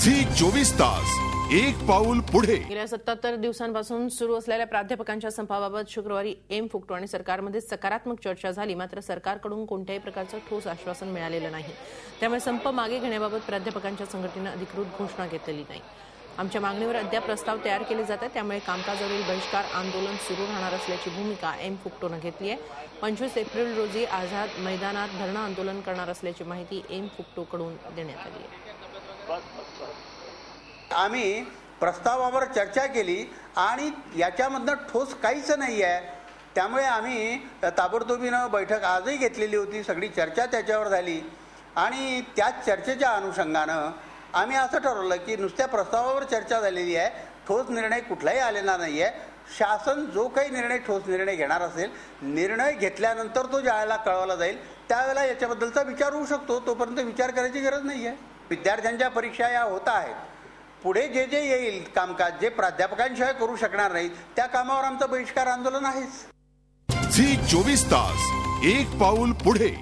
Zee 24 तास एक पाऊल पुढे। गेल्या 77 दिवसांपासून सुरू असलेल्या प्राध्यापकांच्या संपाबाबत शुक्रवारी एम फुकटो आणि सरकारमध्ये सकारात्मक चर्चा झाली, मात्र सरकारकडून कोणत्याही प्रकारचं ठोस आश्वासन मिळालेलं नाही। त्यामुळे संप मागे घेण्याबाबत प्राध्यापकांच्या संघटनेने अधिकृत घोषणा घेतलेली नाही। आमच्या मागणीवर अद्याप प्रस्ताव तयार केले जात आहेत, त्यामुळे कामकाजावरील बहिष्कार आंदोलन सुरू राहणार असल्याची भूमिका एम फुकटोने घेतली आहे। 25 एप्रिल रोजी आझाद मैदानात धरणं आंदोलन करणार असल्याची माहिती एम फुकटोकडून देण्यात आली आहे। आम्ही प्रस्तावावर चर्चा केली आणि याच्यामधनं ठोस काहीच नाही आहे। त्यामुळे आम्ही ताबडतोबीनं बैठक आजही घेतलेली होती, सगळी चर्चा त्याच्यावर झाली आणि त्याच चर्चेच्या अनुषंगानं आम्ही असं ठरवलं की नुसत्या प्रस्तावावर चर्चा झालेली आहे, ठोस निर्णय कुठलाही आलेला नाही आहे। शासन जो काही निर्णय ठोस निर्णय घेणार असेल, निर्णय घेतल्यानंतर तो ज्यावेळेला कळवला जाईल त्यावेळेला याच्याबद्दलचा विचार होऊ शकतो, तोपर्यंत विचार करायची गरज नाही आहे। विद्यार्थ्यांच्या परीक्षा या होत आहेत, पुढे जे जे येईल कामकाज जे प्राध्यापकांशिवाय करू शकणार नाहीत त्या कामावर आमचं बहिष्कार आंदोलन आहेच। झी 24 तास एक पाऊल पुढे।